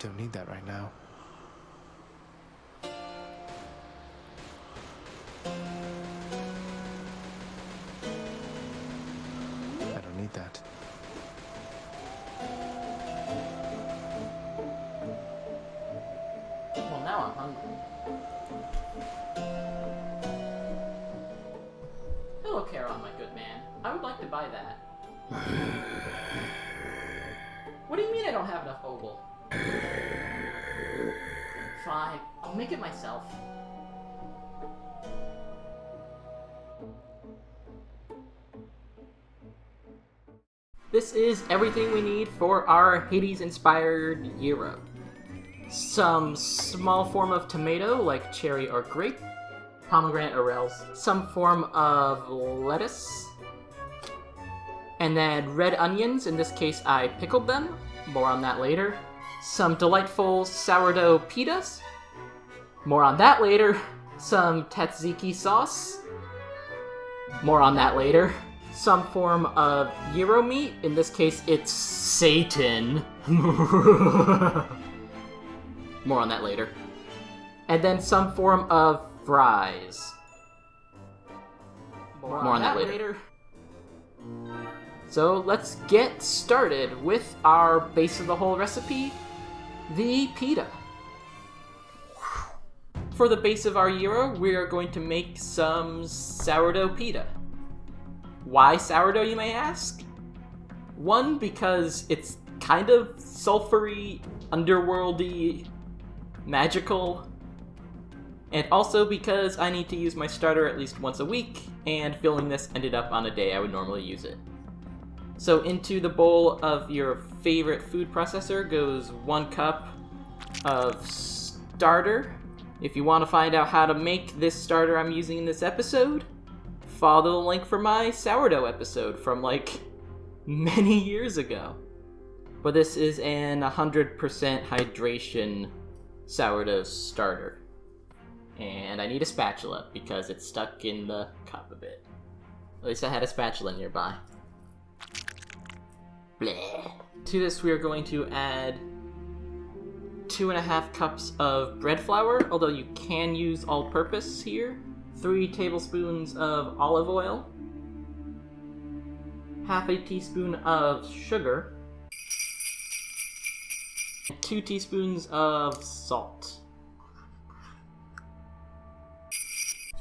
don't need that right now. I don't need that. Well, now I'm hungry. Hello, Charon, my good man. I would like to buy that. What do you mean I don't have enough ogle? Fine, I'll make it myself. This is everything we need for our Hades-inspired gyro. Some small form of tomato, like cherry or grape, pomegranate or else, some form of lettuce, and then red onions. In this case, I pickled them. More on that later. Some delightful sourdough pitas. More on that later. Some tzatziki sauce. More on that later. Some form of gyro meat. In this case, it's Satan. More on that later. And then some form of fries. More on that later. So let's get started with our base of the whole recipe, the pita. For the base of our gyro, we are going to make some sourdough pita. Why sourdough, you may ask? One, because it's kind of sulfury, underworldy, magical. And also because I need to use my starter at least once a week, and filling this ended up on a day I would normally use it. So into the bowl of your favorite food processor goes 1 cup of starter. If you want to find out how to make this starter I'm using in this episode, follow the link for my sourdough episode from like many years ago. But this is an 100% hydration sourdough starter. And I need a spatula because it's stuck in the cup a bit. At least I had a spatula nearby. Bleh. To this we are going to add 2.5 cups of bread flour, although you can use all-purpose here. 3 tablespoons of olive oil. Half a teaspoon of sugar. 2 teaspoons of salt.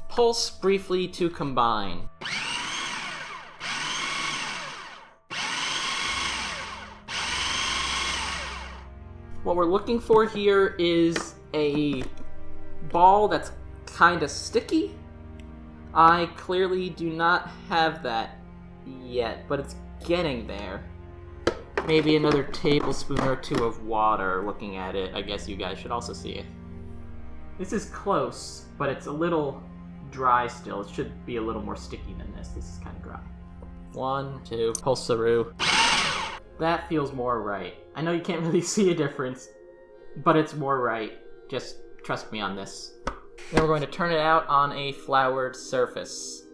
Pulse briefly to combine. What we're looking for here is a ball that's kind of sticky. I clearly do not have that yet, but it's getting there. Maybe another tablespoon or 2 of water. Looking at it, I guess you guys should also see it. This is close, but it's a little dry still. It should be a little more sticky than this. This is kind of dry. 1, 2, pulse through. That feels more right. I know you can't really see a difference, but it's more right. Just trust me on this. Then we're going to turn it out on a floured surface.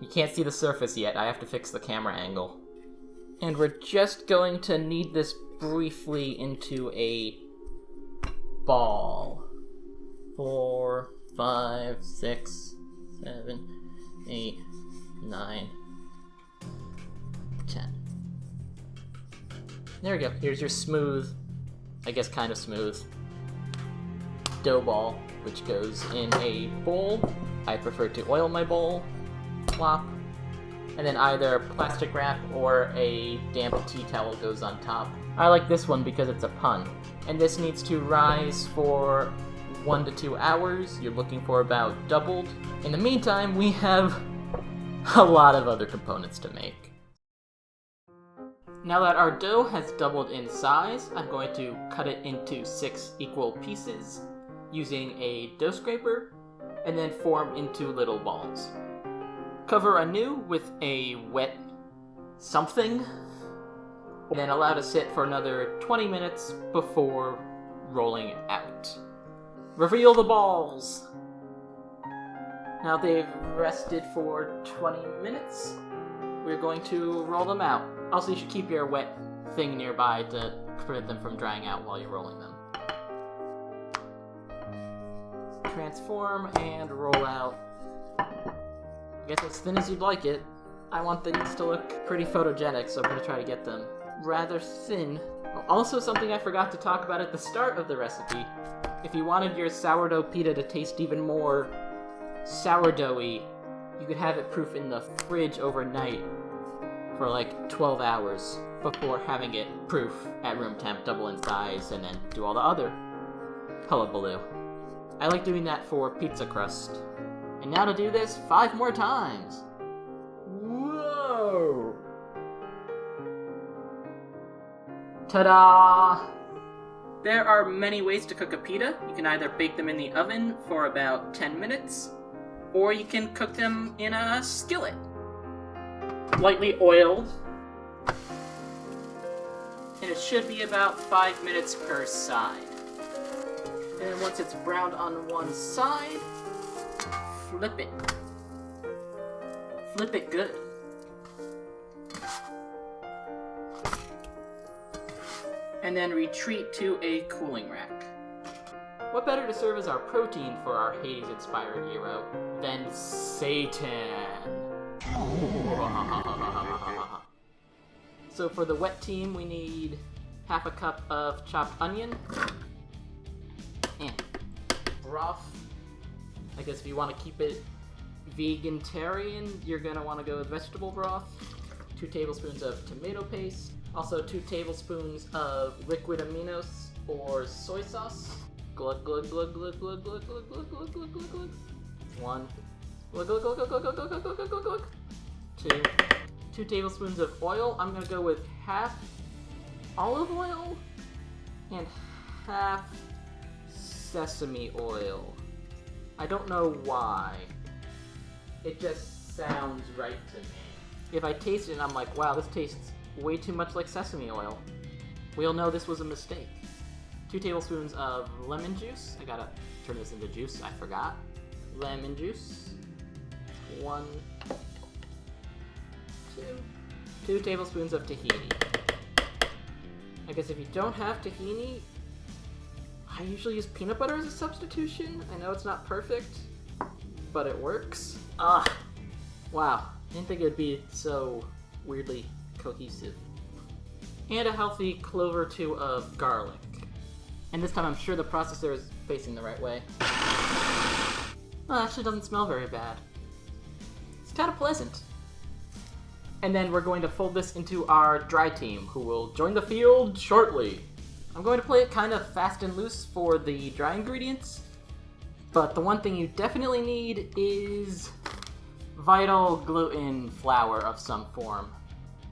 You can't see the surface yet. I have to fix the camera angle. And we're just going to knead this briefly into a ball. 4, 5, 6, 7, 8, 9, 10. There we go. Here's your smooth, I guess kind of smooth, dough ball, which goes in a bowl. I prefer to oil my bowl, plop, and then either plastic wrap or a damp tea towel goes on top. I like this one because it's a pun. And this needs to rise for 1 to 2 hours. You're looking for about doubled. In the meantime, we have a lot of other components to make. Now that our dough has doubled in size, I'm going to cut it into 6 equal pieces using a dough scraper, and then form into little balls. Cover anew with a wet something, and then allow to sit for another 20 minutes before rolling out. Reveal the balls! Now they've rested for 20 minutes, we're going to roll them out. Also, you should keep your wet thing nearby to prevent them from drying out while you're rolling them. Transform and roll out. I guess as thin as you'd like it. I want things to look pretty photogenic, so I'm going to try to get them rather thin. Also, something I forgot to talk about at the start of the recipe. If you wanted your sourdough pita to taste even more sourdoughy, you could have it proof in the fridge overnight for like 12 hours before having it proof at room temp, double in size, and then do all the other hullabaloo. I like doing that for pizza crust. And now to do this 5 more times. Whoa! Ta-da! There are many ways to cook a pita. You can either bake them in the oven for about 10 minutes, or you can cook them in a skillet. Lightly oiled. And it should be about 5 minutes per side. And then once it's browned on one side, flip it. Flip it good. And then retreat to a cooling rack. What better to serve as our protein for our Hades-inspired gyro than Satan? So for the wet team, we need half a cup of chopped onion and broth. I guess if you want to keep it vegetarian, you're going to want to go with vegetable broth. 2 tablespoons of tomato paste. Also 2 tablespoons of liquid aminos or soy sauce. Glug glug glug glug glug glug glug glug glug glug glug glug. 1. Glug glug glug glug glug glug glug glug glug glug glug. 2. 2 tablespoons of oil. I'm gonna go with half olive oil and half sesame oil. I don't know why. It just sounds right to me. If I taste it and I'm like, wow, this tastes way too much like sesame oil, we'll know this was a mistake. 2 tablespoons of lemon juice. I gotta turn this into juice, I forgot. Lemon juice. 1, 2. 2 tablespoons of tahini. I guess if you don't have tahini, I usually use peanut butter as a substitution. I know it's not perfect, but it works. Wow. I didn't think it would be so weirdly cohesive. And a healthy clove or 2 of garlic. And this time I'm sure the processor is facing the right way. Well, it actually doesn't smell very bad. It's kind of pleasant. And then we're going to fold this into our dry team, who will join the field shortly. I'm going to play it kind of fast and loose for the dry ingredients, but the one thing you definitely need is vital gluten flour of some form.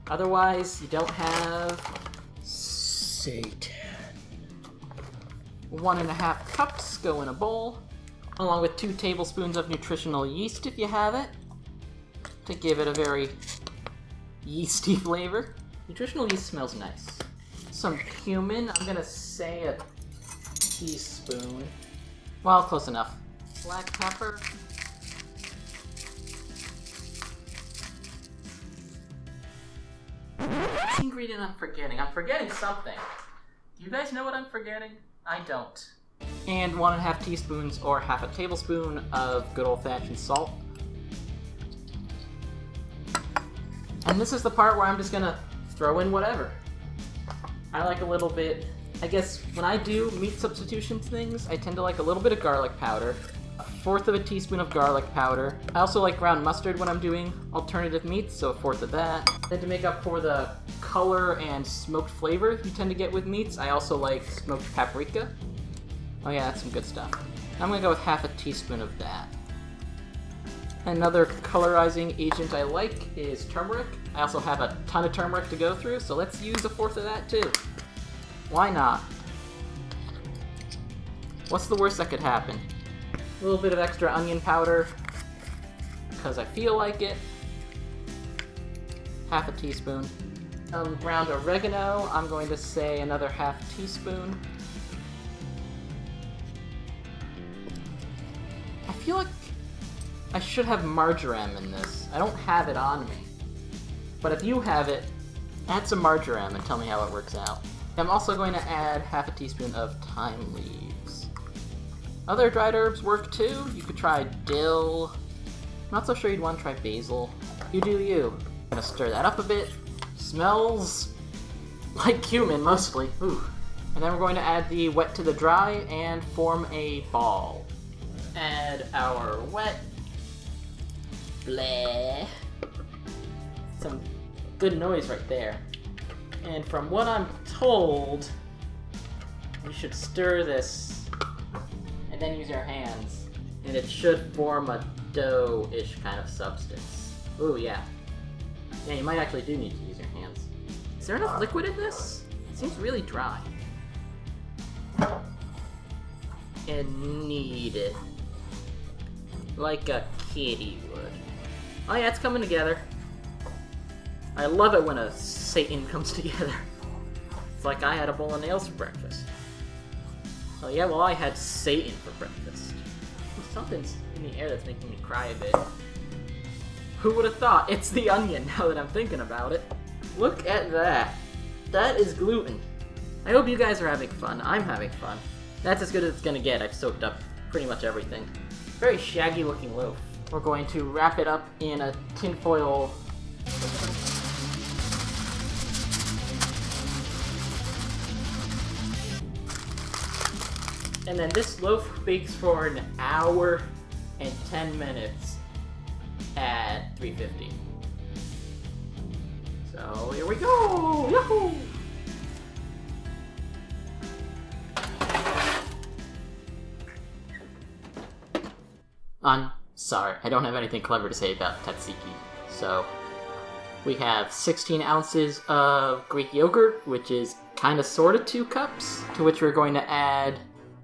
Otherwise, you don't have Satan. 1.5 cups go in a bowl, along with 2 tablespoons of nutritional yeast if you have it, to give it a very yeasty flavor. Nutritional yeast smells nice. Some cumin, I'm gonna say a teaspoon. Well, close enough. Black pepper. What's the ingredient I'm forgetting? I'm forgetting something. Do you guys know what I'm forgetting? I don't. And 1.5 teaspoons or half a tablespoon of good old-fashioned salt. And this is the part where I'm just gonna throw in whatever. I like a little bit, I guess when I do meat substitution things, I tend to like a little bit of garlic powder. 1/4 of a teaspoon of garlic powder. I also like ground mustard when I'm doing alternative meats, so 1/4 of that. Then to make up for the color and smoked flavor you tend to get with meats, I also like smoked paprika. Oh yeah, that's some good stuff. I'm gonna go with half a teaspoon of that. Another colorizing agent I like is turmeric. I also have a ton of turmeric to go through, so let's use 1/4 of that too. Why not? What's the worst that could happen? A little bit of extra onion powder, because I feel like it. Half a teaspoon. Ground oregano, I'm going to say another half teaspoon. I feel like I should have marjoram in this. I don't have it on me. But if you have it, Add some marjoram and tell me how it works out. I'm also going to add half a teaspoon of thyme leaves. Other dried herbs work too. You could try dill. I'm not so sure you'd want to try basil. You do you. I'm gonna stir that up a bit. Smells like cumin mostly. Ooh. And then we're going to add the wet to the dry and form a ball. Add our wet. Bleh. Some good noise right there. And from what I'm told, you should stir this and then use your hands. And it should form a dough-ish kind of substance. Ooh, yeah. Yeah, you might actually do need to use your hands. Is there enough liquid in this? It seems really dry. And knead it. Like a kitty would. Oh yeah, it's coming together. I love it when a Satan comes together. It's like I had a bowl of nails for breakfast. Oh yeah, well I had Satan for breakfast. Something's in the air that's making me cry a bit. Who would have thought? It's the onion, now that I'm thinking about it. Look at that. That is gluten. I hope you guys are having fun. I'm having fun. That's as good as it's gonna get. I've soaked up pretty much everything. Very shaggy looking loaf. We're going to wrap it up in a tinfoil. And then this loaf bakes for an hour and 10 minutes at 350. So here we go! Yahoo! I'm sorry, I don't have anything clever to say about Tzatziki. So we have 16 ounces of Greek yogurt, which is kind of sort of 2 cups, to which we're going to add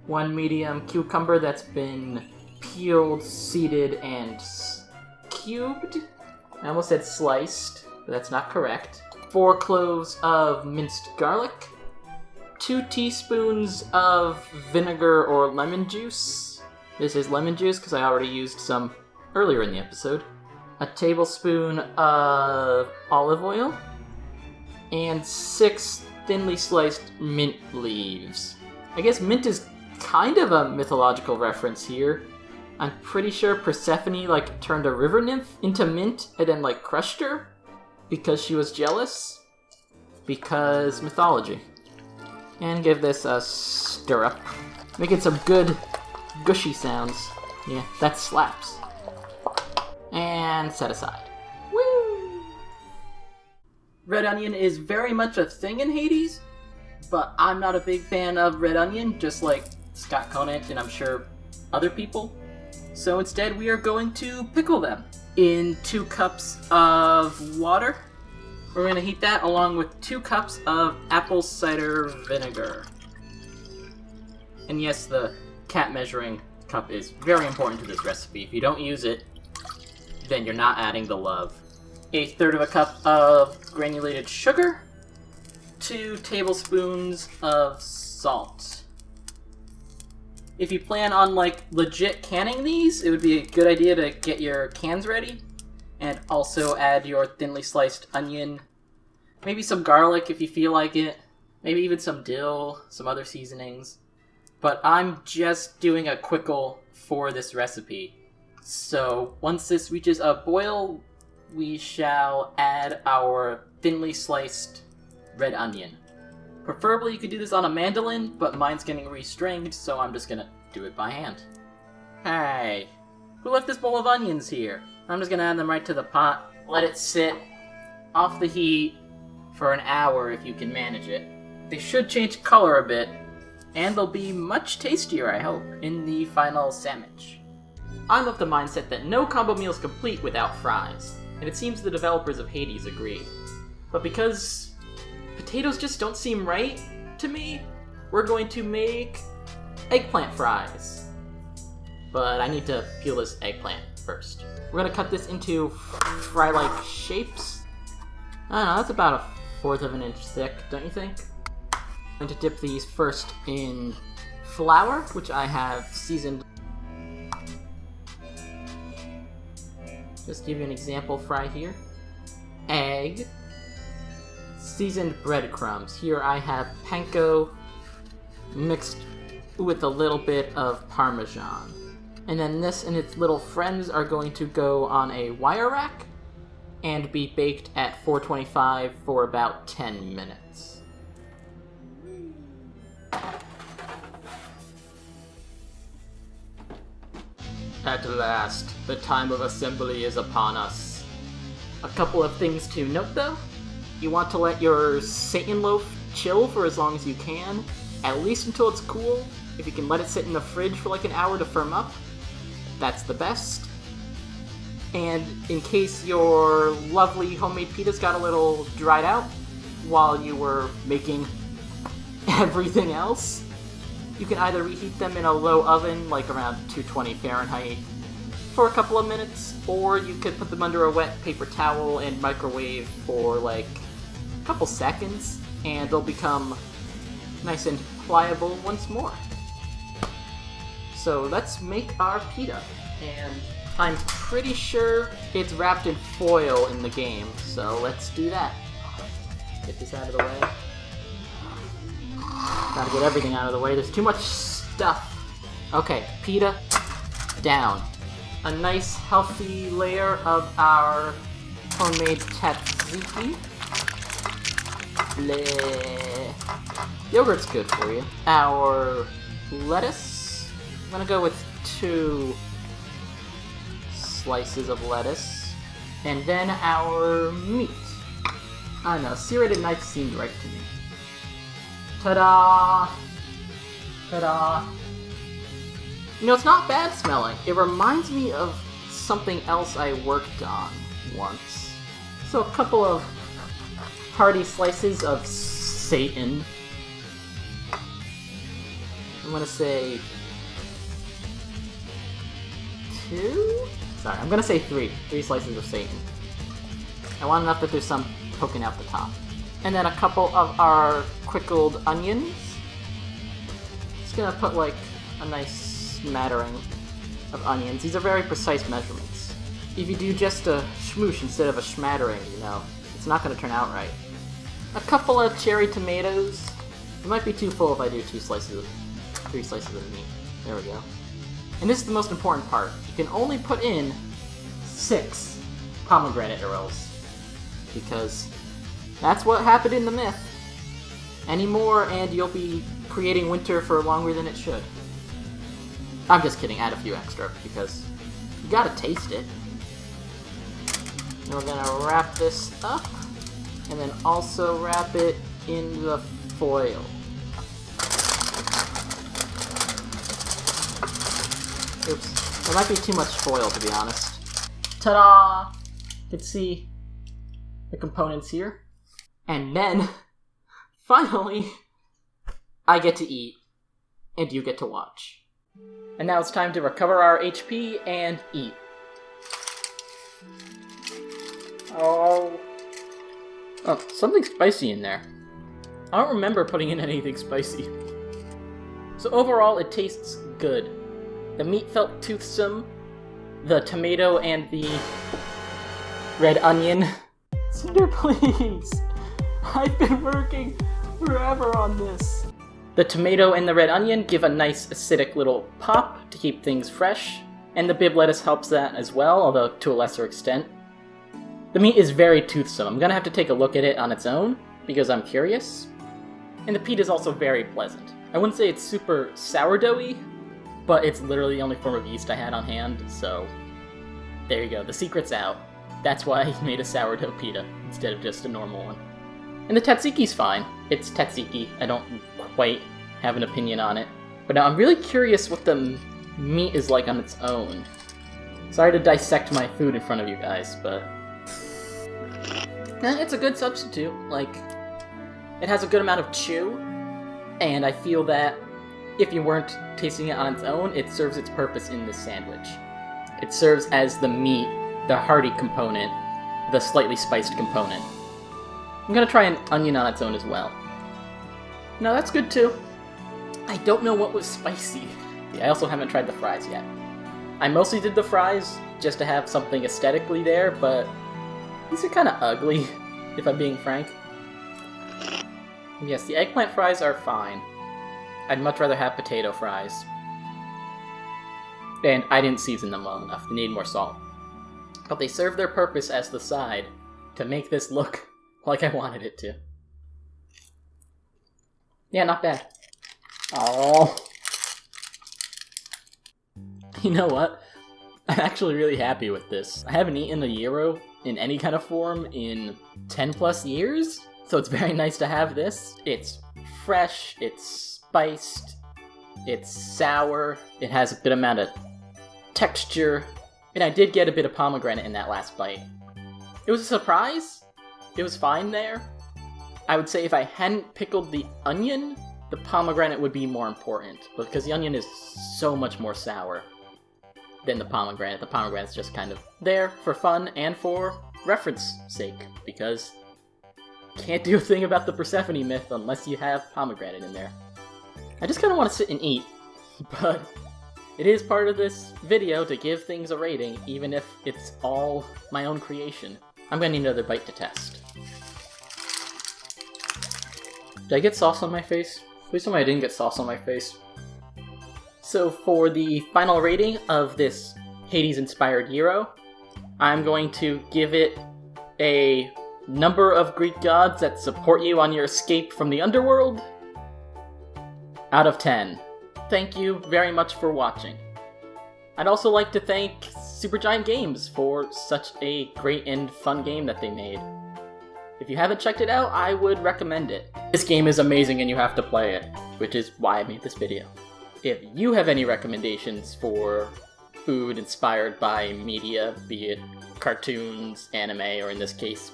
1 medium cucumber that's been peeled, seeded, and cubed. I almost said sliced, but that's not correct. 4 cloves of minced garlic. 2 teaspoons of vinegar or lemon juice. This is lemon juice because I already used some earlier in the episode. A tablespoon of olive oil. And 6 thinly sliced mint leaves. I guess mint is kind of a mythological reference here. I'm pretty sure Persephone turned a river nymph into mint and then crushed her because she was jealous. Because mythology. And give this a stir up. Making some good gushy sounds. Yeah, that slaps. And set aside. Woo! Red onion is very much a thing in Hades, but I'm not a big fan of red onion, just like Scott Conant and I'm sure other people. So instead we are going to pickle them in 2 cups of water. We're going to heat that along with 2 cups of apple cider vinegar. And yes, the cat measuring cup is very important to this recipe. If you don't use it, then you're not adding the love. 1/3 of a cup of granulated sugar. 2 tablespoons of salt. If you plan on legit canning these, it would be a good idea to get your cans ready. And also add your thinly sliced onion. Maybe some garlic if you feel like it. Maybe even some dill, some other seasonings. But I'm just doing a quickle for this recipe. So once this reaches a boil, we shall add our thinly sliced red onion. Preferably you could do this on a mandolin, but mine's getting restringed, so I'm just gonna do it by hand. Hey, who left this bowl of onions here? I'm just gonna add them right to the pot, let it sit off the heat for an hour if you can manage it. They should change color a bit, and they'll be much tastier, I hope, in the final sandwich. I'm of the mindset that no combo meal is complete without fries, and it seems the developers of Hades agree. But because potatoes just don't seem right to me, we're going to make eggplant fries. But I need to peel this eggplant first. We're going to cut this into fry-like shapes. I don't know, that's about 1/4 of an inch thick, don't you think? I'm going to dip these first in flour, which I have seasoned. Just give you an example fry here. Egg. seasoned breadcrumbs. Here I have panko mixed with a little bit of Parmesan. And then this and its little friends are going to go on a wire rack and be baked at 425 for about 10 minutes. At last, the time of assembly is upon us. A couple of things to note though. You want to let your Satan loaf chill for as long as you can, at least until it's cool. If you can let it sit in the fridge for like an hour to firm up, that's the best. And in case your lovely homemade pitas got a little dried out while you were making everything else, you can either reheat them in a low oven, like around 220 Fahrenheit, for a couple of minutes, or you could put them under a wet paper towel and microwave for like a couple seconds, and they'll become nice and pliable once more. So let's make our pita, and I'm pretty sure it's wrapped in foil in the game, so let's do that. Get this out of the way. Gotta get everything out of the way, there's too much stuff. Okay, pita down. A nice healthy layer of our homemade tzatziki. Bleh. Yogurt's good for you. Our lettuce. I'm gonna go with 2 slices of lettuce. And then our meat. I don't know, serrated knife seemed right to me. Ta-da! Ta-da! You know, it's not bad smelling. It reminds me of something else I worked on once. So a couple of hearty slices of Satan. I'm gonna say 2? Sorry, I'm gonna say 3. 3 slices of Satan. I want enough that there's some poking out the top. And then a couple of our pickled onions. Just gonna put like a nice smattering of onions. These are very precise measurements. If you do just a schmoosh instead of a smattering, you know, it's not gonna turn out right. A couple of cherry tomatoes. It might be too full if I do 3 slices of meat. There we go. And this is the most important part. You can only put in 6 pomegranate arrows, because that's what happened in the myth. Any more and you'll be creating winter for longer than it should. I'm just kidding, add a few extra, because you gotta taste it. And we're gonna wrap this up, and then also wrap it in the foil. Oops, there might be too much foil, to be honest. Ta-da! You can see the components here. And then, finally, I get to eat, and you get to watch. And now it's time to recover our HP and eat. Oh, something spicy in there. I don't remember putting in anything spicy. So overall, it tastes good. The meat felt toothsome. The tomato and the red onion. Cider, please! I've been working forever on this. The tomato and the red onion give a nice acidic little pop to keep things fresh, and the bib lettuce helps that as well, although to a lesser extent. The meat is very toothsome. I'm gonna have to take a look at it on its own, because I'm curious. And the pita is also very pleasant. I wouldn't say it's super sourdoughy, but it's literally the only form of yeast I had on hand, so there you go, the secret's out. That's why I made a sourdough pita instead of just a normal one. And the tzatziki's fine. It's tzatziki. I don't quite have an opinion on it. But now I'm really curious what the meat is like on its own. Sorry to dissect my food in front of you guys, but it's a good substitute. Like, it has a good amount of chew, and I feel that if you weren't tasting it on its own, it serves its purpose in this sandwich. It serves as the meat, the hearty component, the slightly spiced component. I'm gonna try an onion on its own as well. No, that's good too. I don't know what was spicy. I also haven't tried the fries yet. I mostly did the fries just to have something aesthetically there, but these are kind of ugly, if I'm being frank. Yes, the eggplant fries are fine. I'd much rather have potato fries. And I didn't season them well enough. They need more salt. But they serve their purpose as the side to make this look like I wanted it to. Yeah, not bad. Oh. You know what? I'm actually really happy with this. I haven't eaten a gyro in any kind of form in 10 plus years, so it's very nice to have this. It's fresh, it's spiced, it's sour, it has a good amount of texture, and I did get a bit of pomegranate in that last bite. It was a surprise. It was fine there. I would say if I hadn't pickled the onion, the pomegranate would be more important, because the onion is so much more sour than the pomegranate. The pomegranate's just kind of there for fun and for reference sake, because can't do a thing about the Persephone myth unless you have pomegranate in there. I just kind of want to sit and eat, but it is part of this video to give things a rating, even if it's all my own creation. I'm gonna need another bite to test. Did I get sauce on my face? Please tell me I didn't get sauce on my face. So for the final rating of this Hades-inspired gyro, I'm going to give it a number of Greek gods that support you on your escape from the underworld out of 10. Thank you very much for watching. I'd also like to thank Supergiant Games for such a great and fun game that they made. If you haven't checked it out, I would recommend it. This game is amazing and you have to play it, which is why I made this video. If you have any recommendations for food inspired by media, be it cartoons, anime, or in this case,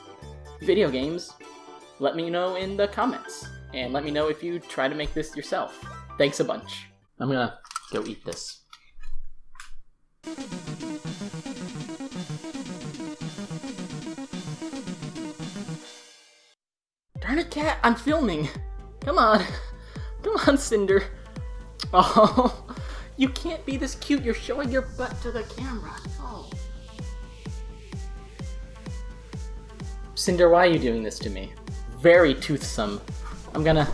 video games, let me know in the comments. And let me know if you try to make this yourself. Thanks a bunch. I'm gonna go eat this. Darn it, Cat, I'm filming! Come on. Come on, Cinder. Oh, you can't be this cute. You're showing your butt to the camera. Oh. Cinder, why are you doing this to me? Very toothsome. I'm gonna